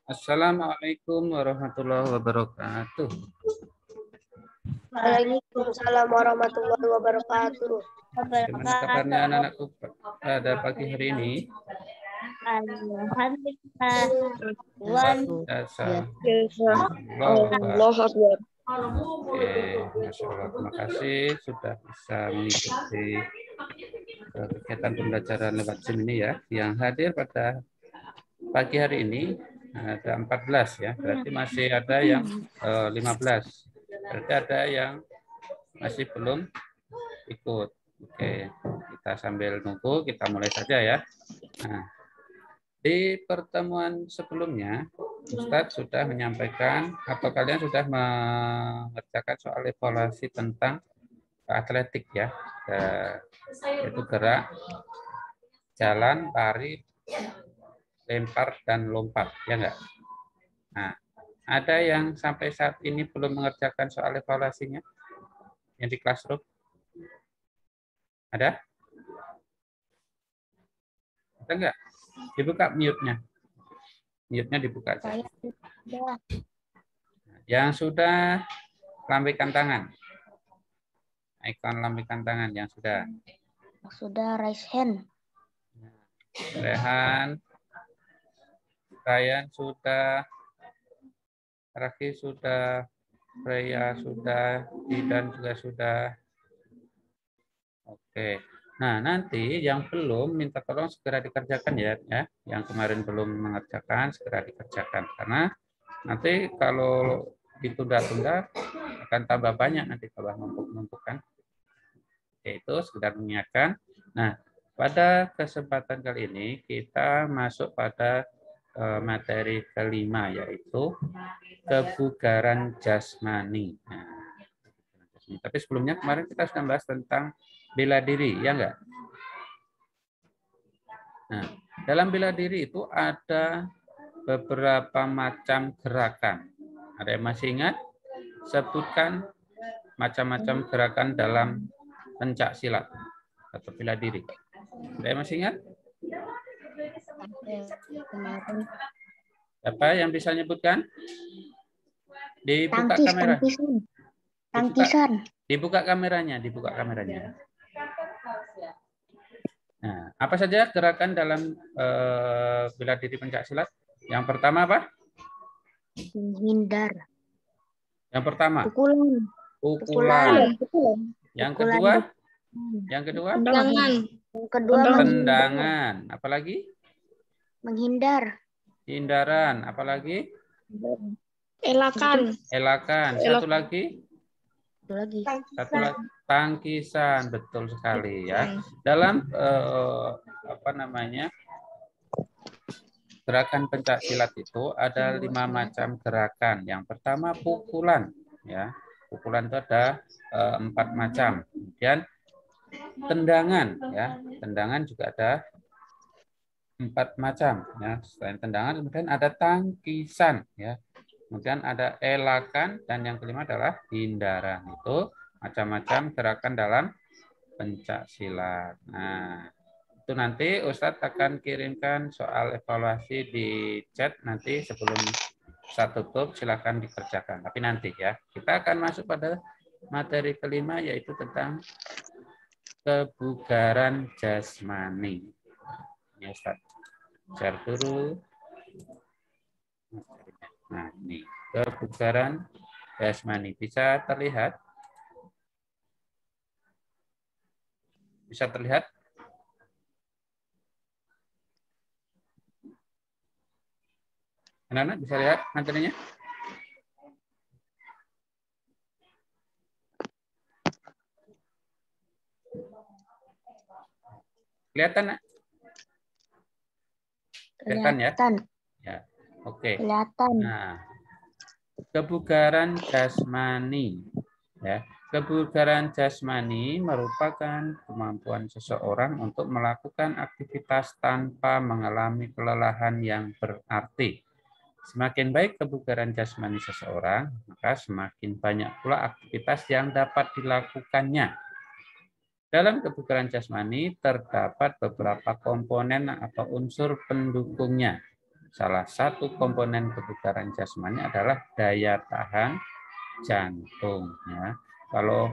Assalamualaikum warahmatullahi wabarakatuh. Waalaikumsalam warahmatullahi wabarakatuh. Bagaimana kabarnya anak-anakku pada pagi hari ini? Alhamdulillah. Dasar. Allah Akbar. Oke, Masya Allah. Terima kasih sudah bisa mengikuti kegiatan pembelajaran lewat Zoom ini ya. Yang hadir pada pagi hari ini ada 14 ya. Berarti masih ada yang 15. Berarti ada yang masih belum ikut. Oke, kita sambil nunggu, kita mulai saja ya. Nah, di pertemuan sebelumnya, Ustadz sudah menyampaikan atau kalian sudah mengerjakan soal evaluasi tentang atletik ya, yaitu gerak, jalan, lari, lempar, dan lompat, ya enggak? Nah, ada yang sampai saat ini belum mengerjakan soal evaluasinya yang di classroom? Ada? Ada enggak? Dibuka mute-nya. Mute-nya dibuka saja. Yang sudah, lambaikan tangan. Ikon lambaikan tangan yang sudah. Sudah raise hand. Rehan, Ryan sudah, Raki sudah, Freya sudah, Didan juga sudah. Oke. Nah, nanti yang belum minta tolong segera dikerjakan ya. Yang kemarin belum mengerjakan segera dikerjakan karena nanti kalau ditunda-tunda akan tambah banyak nanti tambah numpuk-numpuk kan. Yaitu sekedar mengingatkan. Nah, pada kesempatan kali ini kita masuk pada materi kelima yaitu kebugaran jasmani. Nah, tapi sebelumnya kemarin kita sudah bahas tentang bela diri, ya enggak? Nah, dalam bela diri itu ada beberapa macam gerakan. Ada yang masih ingat? Sebutkan macam-macam gerakan dalam pencak silat atau bela diri. Ada yang masih ingat? Apa yang bisa nyebutkan? Dibuka kamera. Tangkisan. Dibuka kameranya, dibuka kameranya. Nah, apa saja gerakan dalam bela diri pencak silat? Yang pertama apa? Menghindar. Yang pertama? Pukulan. Pukulan. Yang kedua? Yang kedua? Tendangan. Yang kedua tendangan. Apalagi? Menghindar. Hindaran. Apalagi? Elakan. Elakan. Satu lagi? Satu lagi. Tangkisan. Betul sekali ya. Dalam gerakan pencak silat itu ada 5 macam gerakan. Yang pertama pukulan, ya. Pukulan itu ada 4 macam. Kemudian tendangan, ya. Tendangan juga ada 4 macam, ya. Selain tendangan, kemudian ada tangkisan, ya. Kemudian ada elakan dan yang kelima adalah hindaran. Itu macam-macam gerakan dalam pencak silat. Nah, itu nanti Ustadz akan kirimkan soal evaluasi di chat nanti sebelum Ustadz tutup, silakan dikerjakan. Tapi nanti ya, kita akan masuk pada materi kelima yaitu tentang kebugaran jasmani. Ini Ustadz share dulu. Nah, ini kebugaran jasmani bisa terlihat? Bisa terlihat? Anak-anak bisa lihat materinya? Kelihatan, nak? Kelihatan ya? Ya, oke. Kelihatan. Nah, kebugaran jasmani, ya. Kebugaran jasmani merupakan kemampuan seseorang untuk melakukan aktivitas tanpa mengalami kelelahan yang berarti. Semakin baik kebugaran jasmani seseorang, maka semakin banyak pula aktivitas yang dapat dilakukannya. Dalam kebugaran jasmani terdapat beberapa komponen atau unsur pendukungnya. salah satu komponen kebugaran jasmani adalah daya tahan jantung. Ya. Kalau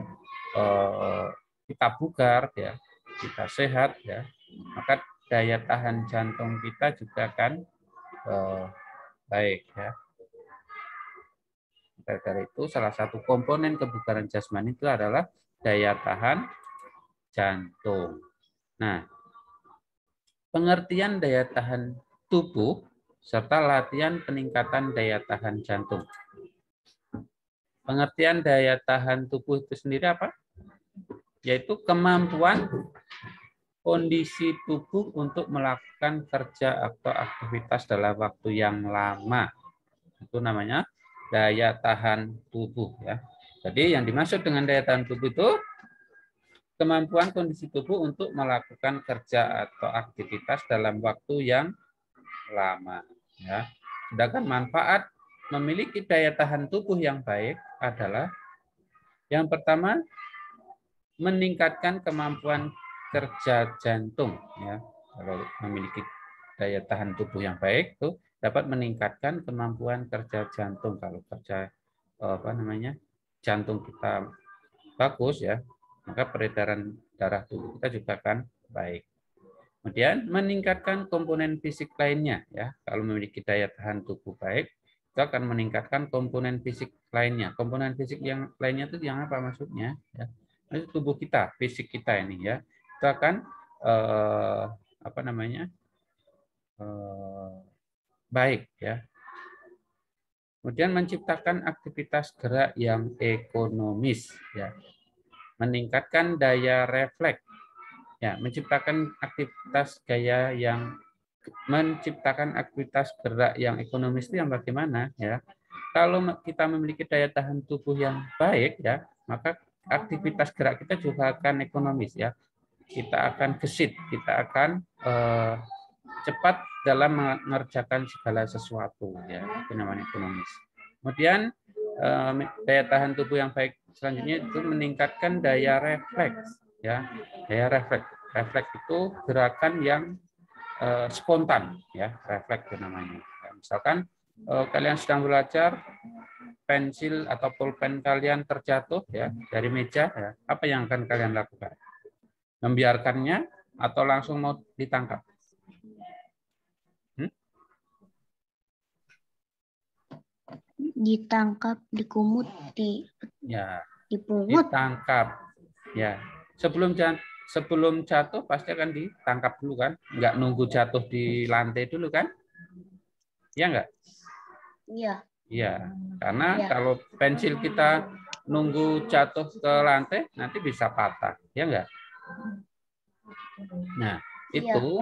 kita bugar, ya, kita sehat, ya, maka daya tahan jantung kita juga akan baik. Ya. Dari itu salah satu komponen kebugaran jasmani itu adalah daya tahan jantung. Nah, pengertian daya tahan tubuh serta latihan peningkatan daya tahan jantung. Pengertian daya tahan tubuh itu sendiri apa? Yaitu kemampuan kondisi tubuh untuk melakukan kerja atau aktivitas dalam waktu yang lama. Itu namanya daya tahan tubuh. Ya. Jadi yang dimaksud dengan daya tahan tubuh itu kemampuan kondisi tubuh untuk melakukan kerja atau aktivitas dalam waktu yang lama. Ya. Sedangkan manfaat memiliki daya tahan tubuh yang baik adalah yang pertama meningkatkan kemampuan kerja jantung. Ya. Kalau memiliki daya tahan tubuh yang baik itu dapat meningkatkan kemampuan kerja jantung. Kalau kerja jantung kita bagus, ya, maka peredaran darah tubuh kita juga akan baik. Kemudian meningkatkan komponen fisik lainnya, ya. Kalau memiliki daya tahan tubuh baik, itu akan meningkatkan komponen fisik lainnya. Komponen fisik yang lainnya itu yang apa maksudnya? Ya. Itu tubuh kita, fisik kita ini, ya. Itu akan baik, ya. Kemudian menciptakan aktivitas gerak yang ekonomis, ya. Meningkatkan daya refleks, ya, menciptakan aktivitas gerak yang ekonomis itu yang bagaimana, ya? Kalau kita memiliki daya tahan tubuh yang baik, ya, maka aktivitas gerak kita juga akan ekonomis, ya. Kita akan gesit, kita akan cepat dalam mengerjakan segala sesuatu, ya, itu namanya ekonomis. Kemudian daya tahan tubuh yang baik selanjutnya itu meningkatkan daya refleks, ya. Daya refleks itu gerakan yang spontan, ya, refleks itu namanya. Ya, misalkan kalian sedang belajar, pensil atau pulpen kalian terjatuh, ya, dari meja, ya, apa yang akan kalian lakukan? Membiarkannya atau langsung mau ditangkap? Ditangkap, dikumut, dipungut. Ditangkap. Ya. Sebelum jatuh pasti akan ditangkap dulu kan? Enggak nunggu jatuh di lantai dulu kan? Iya enggak? Iya. Iya. Karena kalau pensil kita nunggu jatuh ke lantai nanti bisa patah. Ya enggak? Nah, itu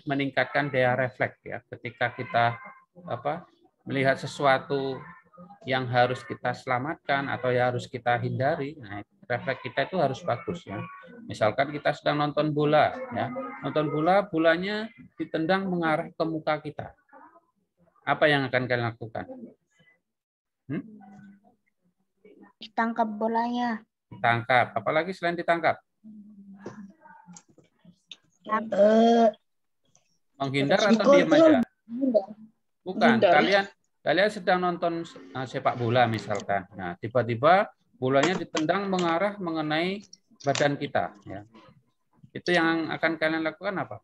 meningkatkan daya refleks, ya. Ketika kita melihat sesuatu yang harus kita selamatkan atau yang harus kita hindari, nah, refleks kita itu harus bagus, ya. Misalkan kita sedang nonton bola, ya. Nonton bola, bolanya ditendang mengarah ke muka kita. Apa yang akan kalian lakukan? Ditangkap bolanya. Ditangkap. Apalagi selain ditangkap? Menghindar atau diam aja? Bukan. Kalian sedang nonton sepak bola misalkan. Nah, tiba-tiba bolanya ditendang mengenai badan kita, ya. Itu yang akan kalian lakukan apa?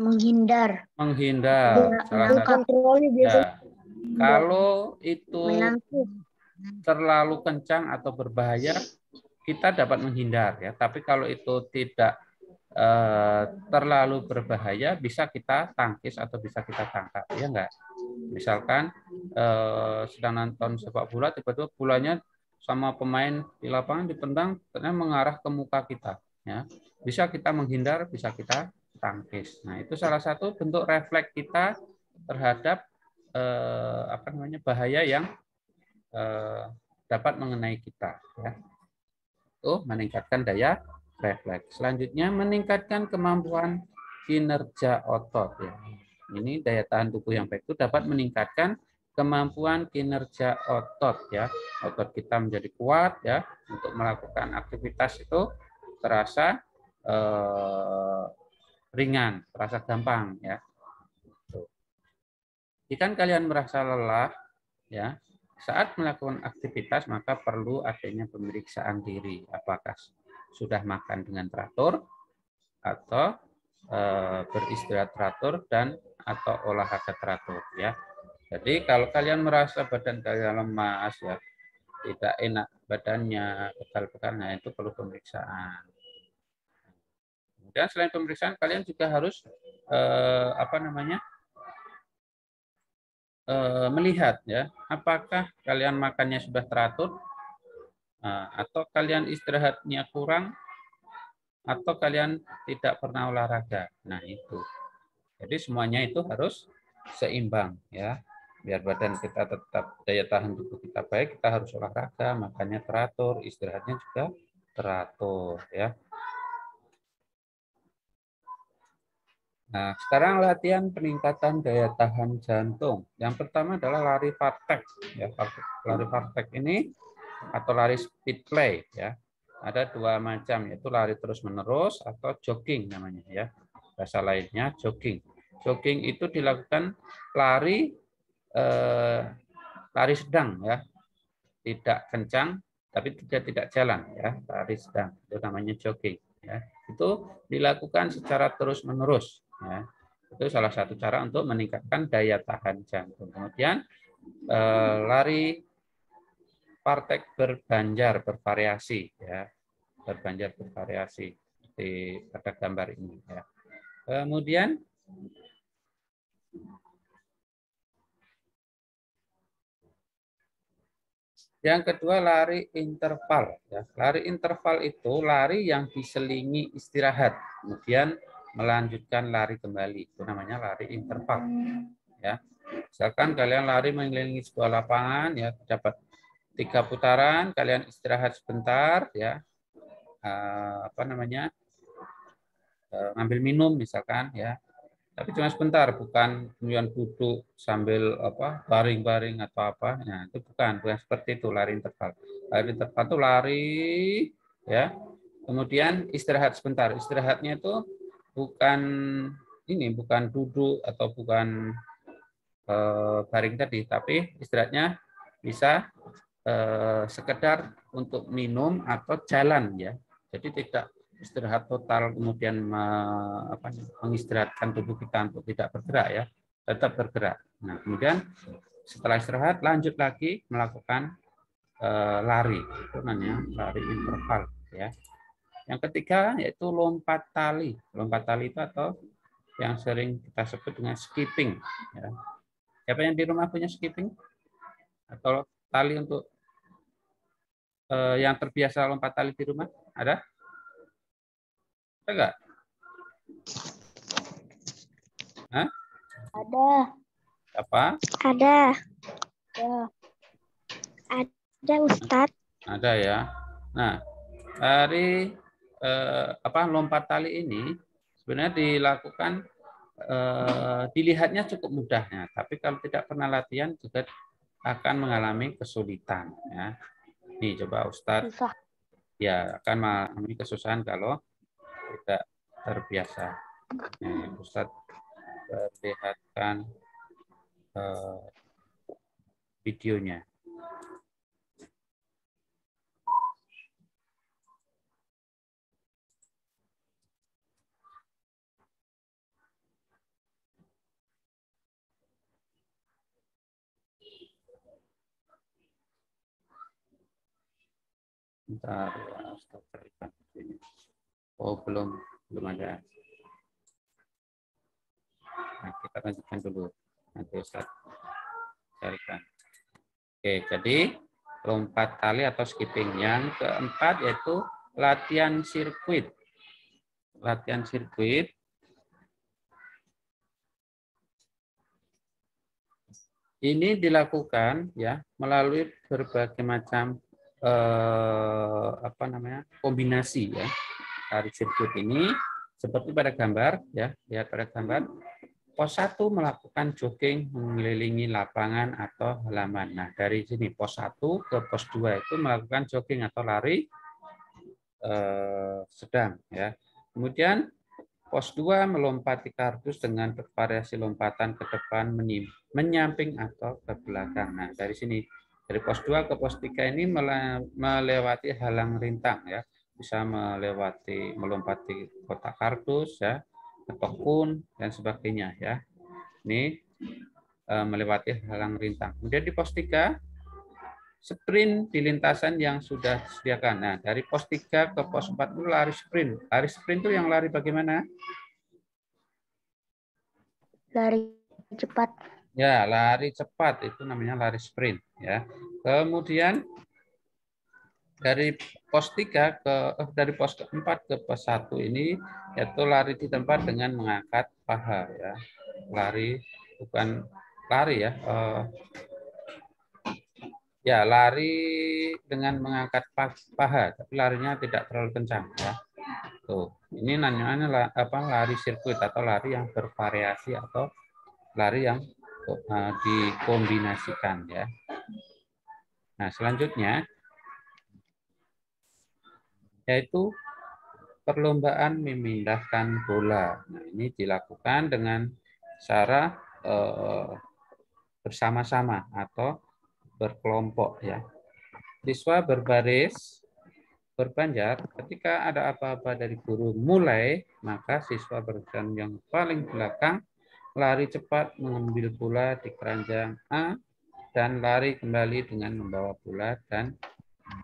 Menghindar. Menghindar. Salah satu. Ya. Kalau itu terlalu kencang atau berbahaya, kita dapat menghindar, ya. Tapi kalau itu tidak terlalu berbahaya, bisa kita tangkis atau bisa kita tangkap, ya enggak? Misalkan sedang nonton sepak bola, tiba-tiba bolanya sama pemain di lapangan ditendang, ternyata mengarah ke muka kita, ya. Bisa kita menghindar, bisa kita tangkis. Nah, itu salah satu bentuk refleks kita terhadap bahaya yang dapat mengenai kita, ya. Itu meningkatkan daya refleks. Selanjutnya meningkatkan kemampuan kinerja otot, ya. Ini daya tahan tubuh yang baik itu dapat meningkatkan kemampuan kinerja otot, ya. Otot kita menjadi kuat, ya, untuk melakukan aktivitas itu terasa ringan, terasa gampang ya. Jika kalian merasa lelah ya, saat melakukan aktivitas maka perlu adanya pemeriksaan diri, apakah sudah makan dengan teratur atau beristirahat teratur dan atau olahraga teratur ya. Jadi kalau kalian merasa badan kalian lemas ya, tidak enak badannya, pegal-pegalnya, itu perlu pemeriksaan. Kemudian selain pemeriksaan kalian juga harus melihat ya, apakah kalian makannya sudah teratur atau kalian istirahatnya kurang atau kalian tidak pernah olahraga. Nah, itu. Jadi semuanya itu harus seimbang ya. Biar badan kita tetap daya tahan tubuh kita baik, kita harus olahraga, makannya teratur, istirahatnya juga teratur ya. Nah, sekarang latihan peningkatan daya tahan jantung. Yang pertama adalah lari vartek ya. Lari vartek ini atau lari speed play ya. Ada dua macam, yaitu lari terus-menerus atau jogging namanya ya. Bahasa lainnya jogging. Jogging itu dilakukan lari sedang ya, tidak kencang tapi juga tidak jalan ya, lari sedang, itu namanya jogging ya. Itu dilakukan secara terus-menerus ya. Itu salah satu cara untuk meningkatkan daya tahan jantung. Kemudian lari vartek berbanjar bervariasi ya, berbanjar bervariasi di pada gambar ini ya. Kemudian yang kedua lari interval. Ya. Lari interval itu lari yang diselingi istirahat, kemudian melanjutkan lari kembali. Itu namanya lari interval. Ya. Misalkan kalian lari mengelilingi sebuah lapangan, ya dapat 3 putaran, kalian istirahat sebentar, ya ngambil minum misalkan, ya. Tapi cuma sebentar, bukan kemudian duduk sambil baring-baring atau apa. Nah, itu bukan seperti itu lari interval. Lari interval itu lari ya. Kemudian istirahat sebentar. Istirahatnya itu bukan duduk atau bukan baring tadi, tapi istirahatnya bisa sekedar untuk minum atau jalan ya. Jadi tidak istirahat total kemudian mengistirahatkan tubuh kita untuk tidak bergerak ya, tetap bergerak. Nah, kemudian setelah istirahat lanjut lagi melakukan lari, itu namanya lari interval ya. Yang ketiga yaitu lompat tali. Lompat tali itu atau yang sering kita sebut dengan skipping ya. Siapa yang di rumah punya skipping atau tali untuk yang terbiasa lompat tali di rumah? Ada? Ada enggak? Hah? Ada. Apa? Ada. Ya. Ada Ustadz. Ada ya. Nah, dari lompat tali ini sebenarnya dilakukan dilihatnya cukup mudahnya, tapi kalau tidak pernah latihan juga akan mengalami kesulitan ya. Nih coba Ustadz. Susah. Ya, akan mengalami kesusahan kalau tidak terbiasa. Nih, Ustadz perlihatkan videonya. Bentar ya, Ustadz carikan videonya. Oh, belum ada. Nah, kita lanjutkan dulu. Nanti Ustadz carikan. Oke, jadi lompat tali atau skipping. Yang keempat yaitu latihan sirkuit. Latihan sirkuit ini dilakukan ya melalui berbagai macam kombinasi ya. Lari sirkuit ini seperti pada gambar ya, lihat pada gambar. Pos 1 melakukan jogging mengelilingi lapangan atau halaman. Nah, dari sini pos 1 ke pos 2 itu melakukan jogging atau lari sedang ya. Kemudian pos 2 melompati kardus dengan bervariasi lompatan ke depan, menyamping atau ke belakang. Nah, dari sini dari pos 2 ke pos 3 ini melewati halang rintang ya. Bisa melompati kotak kardus ya, tekun dan sebagainya ya. Ini melewati halang rintang. Kemudian di pos 3 sprint di lintasan yang sudah disediakan. Nah, dari pos 3 ke pos 4 itu lari sprint. Lari sprint itu yang lari bagaimana? Lari cepat. Ya, lari cepat itu namanya lari sprint ya. Kemudian dari pos 3 dari pos 4 ke pos 1 ini yaitu lari di tempat dengan mengangkat paha ya. Lari bukan lari ya. Ya, lari dengan mengangkat paha, tapi larinya tidak terlalu kencang ya. Tuh, ini namanya lari sirkuit atau lari yang bervariasi atau lari yang dikombinasikan ya. Nah, selanjutnya yaitu perlombaan memindahkan bola. Nah, ini dilakukan dengan cara bersama-sama atau berkelompok ya. Siswa berbaris berbanjar, ketika ada apa-apa dari guru mulai, maka siswa berjalan yang paling belakang, lari cepat mengambil bola di keranjang A, dan lari kembali dengan membawa bola dan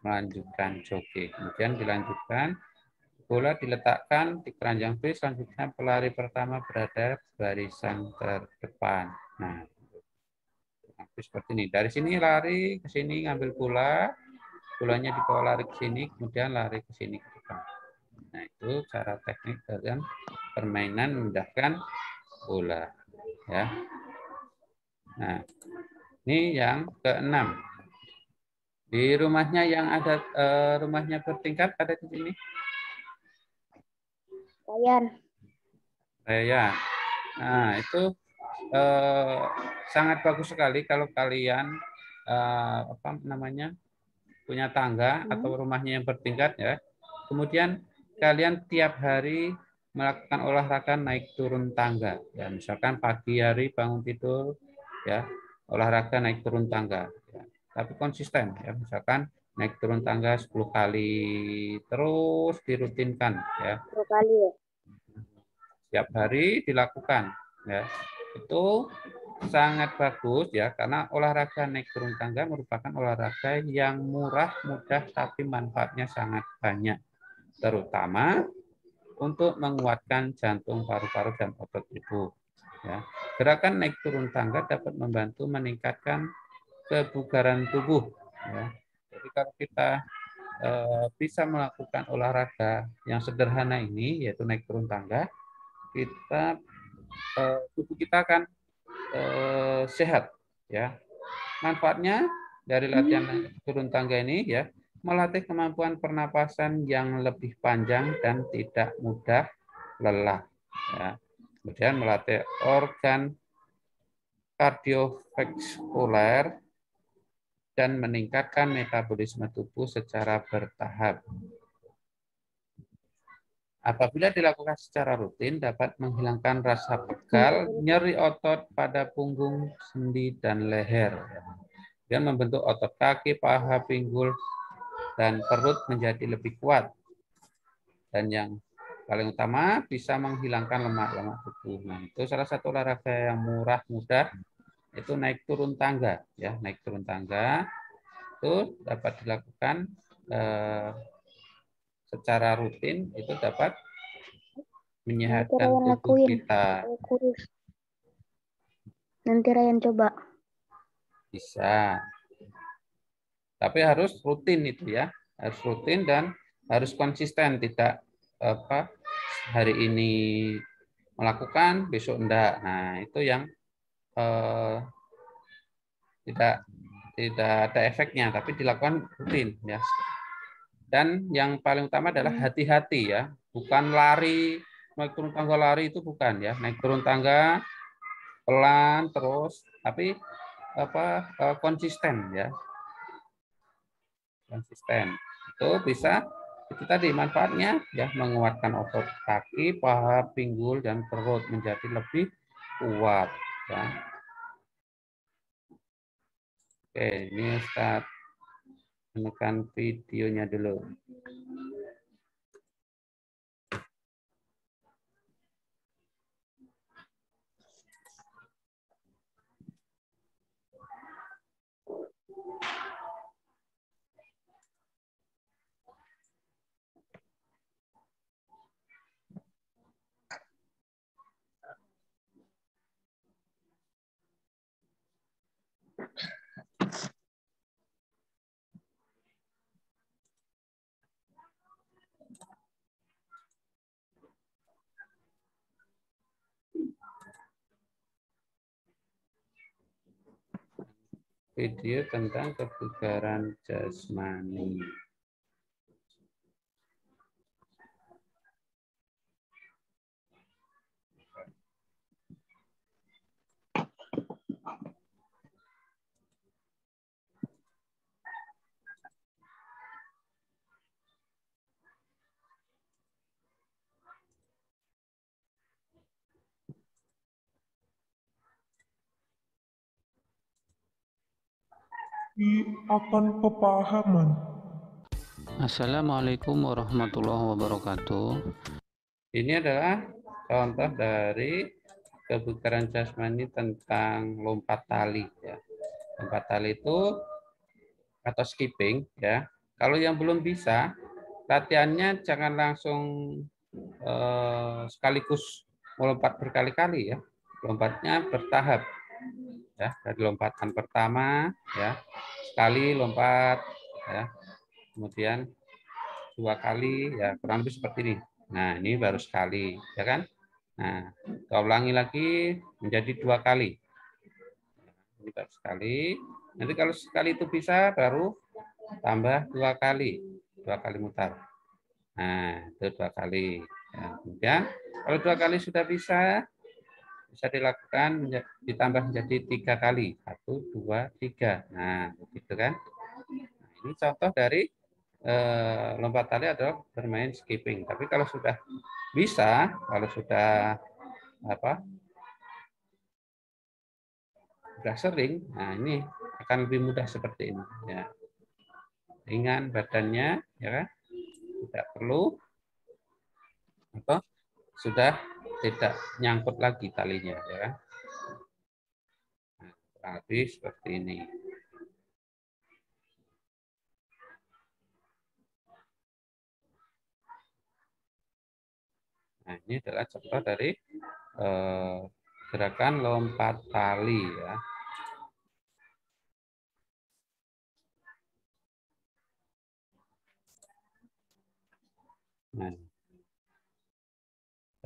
melanjutkan jogging. Kemudian dilanjutkan, bola diletakkan di keranjang B, selanjutnya pelari pertama berada barisan terdepan. Nah, seperti ini. Dari sini lari ke sini ngambil bola, bolanya dibawa lari ke sini, kemudian lari ke sini ke depan. Nah, itu cara teknik dalam permainan memindahkan bola. Ya. Nah, ini yang keenam. Di rumahnya yang ada rumahnya bertingkat ada di sini. Ryan. Ya. Nah, itu sangat bagus sekali kalau kalian apa namanya punya tangga atau rumahnya yang bertingkat ya. Kemudian kalian tiap hari melakukan olahraga naik turun tangga. Ya, misalkan pagi hari bangun tidur ya, olahraga naik turun tangga. Ya. Tapi konsisten ya, misalkan naik turun tangga 10 kali terus dirutinkan ya. 10 kali ya. Setiap hari dilakukan ya. Itu sangat bagus ya karena olahraga naik turun tangga merupakan olahraga yang murah, mudah tapi manfaatnya sangat banyak. Terutama untuk menguatkan jantung, paru-paru dan otot tubuh. Ya. Gerakan naik turun tangga dapat membantu meningkatkan kebugaran tubuh. Ya. Jadi kalau kita bisa melakukan olahraga yang sederhana ini, yaitu naik turun tangga, kita tubuh kita akan sehat ya. Manfaatnya dari latihan turun tangga ini ya melatih kemampuan pernapasan yang lebih panjang dan tidak mudah lelah ya. Kemudian melatih organ kardiovaskuler dan meningkatkan metabolisme tubuh secara bertahap. Apabila dilakukan secara rutin, dapat menghilangkan rasa pegal, nyeri otot pada punggung, sendi, dan leher. Dan membentuk otot kaki, paha, pinggul, dan perut menjadi lebih kuat. Dan yang paling utama, bisa menghilangkan lemak-lemak tubuh. Nah, itu salah satu olahraga yang murah, mudah, itu naik turun tangga. Ya, naik turun tangga itu dapat dilakukan secara rutin, itu dapat menyehatkan tubuh kita. Nanti Ryan coba. Bisa. Tapi harus rutin itu ya. Harus rutin dan harus konsisten, tidak apa hari ini melakukan, besok enggak. Nah, itu yang tidak ada efeknya, tapi dilakukan rutin ya. Dan yang paling utama adalah hati-hati ya, bukan lari naik turun tangga lari itu bukan ya, naik turun tangga pelan terus, tapi apa konsisten ya, konsisten itu bisa Itu tadi manfaatnya ya, menguatkan otot kaki, paha, pinggul, dan perut menjadi lebih kuat. Ya. Oke, ini Ustaz menekan videonya dulu. Video tentang kebugaran jasmani. Akan kepahaman. Assalamualaikum warahmatullahi wabarakatuh. Ini adalah contoh dari kebugaran jasmani tentang lompat tali. Ya. Lompat tali itu atau skipping, ya. Kalau yang belum bisa, latihannya jangan langsung sekaligus melompat berkali-kali, ya. Lompatnya bertahap, ya. Dari lompatan pertama, ya, sekali lompat, ya. Kemudian 2 kali, ya, kurang lebih seperti ini. Nah, ini baru sekali, ya kan? Nah, kita ulangi lagi menjadi 2 kali. Ini baru sekali. Nanti kalau sekali itu bisa, baru tambah 2 kali. 2 kali mutar. Nah, itu 2 kali. Ya, kemudian, kalau 2 kali sudah bisa dilakukan ditambah menjadi 3 kali. 1, 2, 3. Nah, begitu kan? Nah, ini contoh dari lompat tali adalah bermain skipping. Tapi kalau sudah bisa, kalau sudah sering, nah ini akan lebih mudah seperti ini. Ya. Ringan badannya, ya kan? Tidak perlu atau sudah tidak nyangkut lagi talinya, ya kan? Nah, kurang lebih seperti ini. Nah, ini adalah contoh dari gerakan lompat tali, ya. Nah,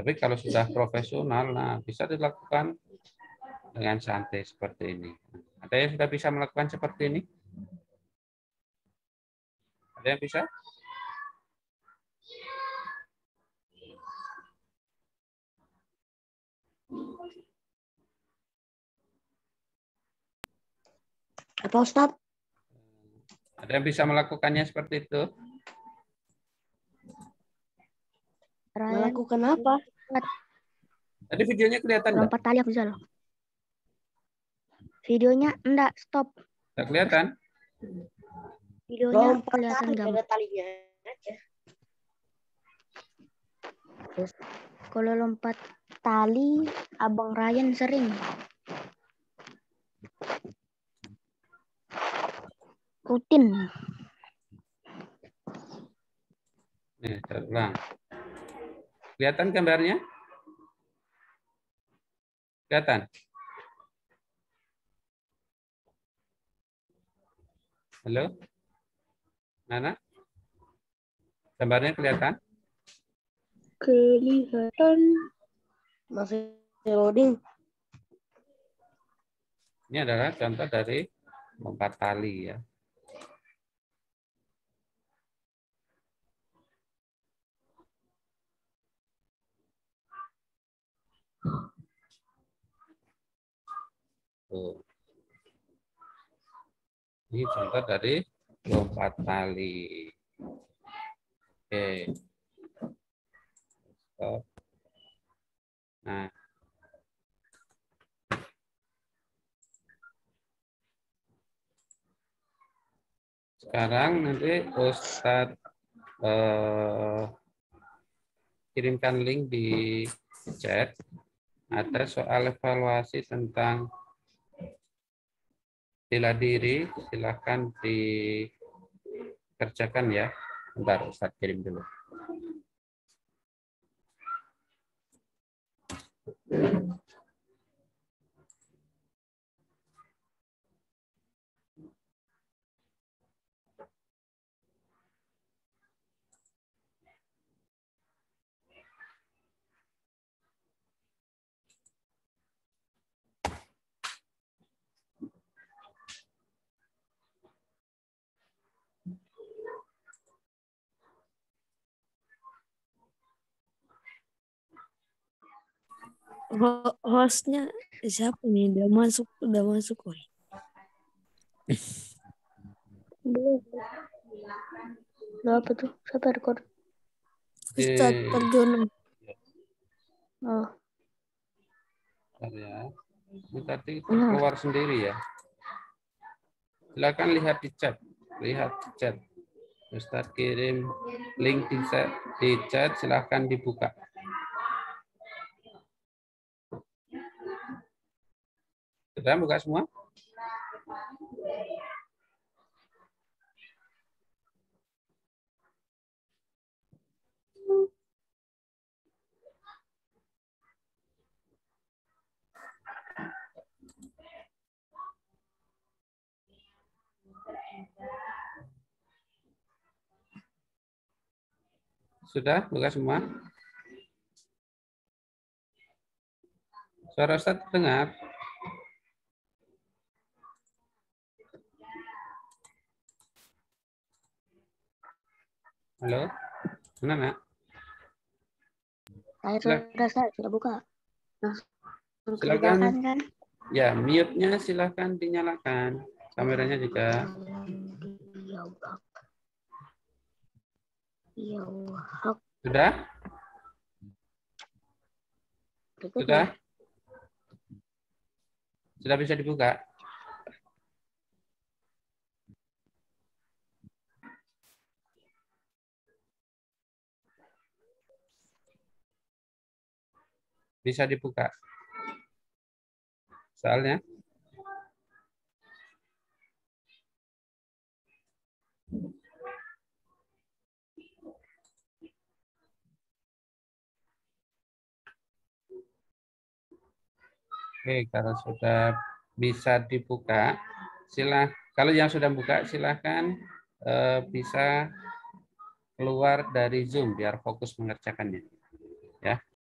tapi kalau sudah profesional, nah bisa dilakukan dengan santai seperti ini. Ada yang sudah bisa melakukan seperti ini? Ada yang bisa? Apa Ustadz? Ada yang bisa melakukannya seperti itu? Melakukan apa? Tadi videonya kelihatan nggak? Lompat tali Afzal. Videonya enggak, stop. Nggak kelihatan? Videonya kelihatan gambar talinya aja. Kalau lompat tali, Abang Ryan sering. Rutin. Nih, saya ulang. Kelihatan gambarnya? Kelihatan? Halo? Nana? Gambarnya kelihatan? Kelihatan. Masih loading. Ini adalah contoh dari lompat tali, ya. Tuh. Ini contoh dari lompat tali. Oke. Stop. Nah. Sekarang nanti Ustadz kirimkan link di chat. Ada soal evaluasi tentang bela diri, silahkan dikerjakan ya. Bentar, Ustadz kirim dulu. Hostnya siapa nih? Udah masuk. Woy. Belum. Berapa tuh? Siapa record? Ustadz Parjono. Oh. Ya. Ini tadi keluar sendiri ya. Silakan lihat di chat. Ustadz kirim link di chat, silakan dibuka. Sudah buka semua? Sudah buka semua? Suara Ustadz dengar? Halo? Mana, Nak? Saya sudah buka. Langsung Silakan. kerjakan kan? Ya, mute-nya silakan dinyalakan. Kameranya juga. Ya, Sudah? Sudah? Sudah bisa dibuka? Bisa dibuka. Soalnya oke, kalau sudah bisa dibuka, kalau yang sudah buka silahkan bisa keluar dari Zoom biar fokus mengerjakannya. Ya.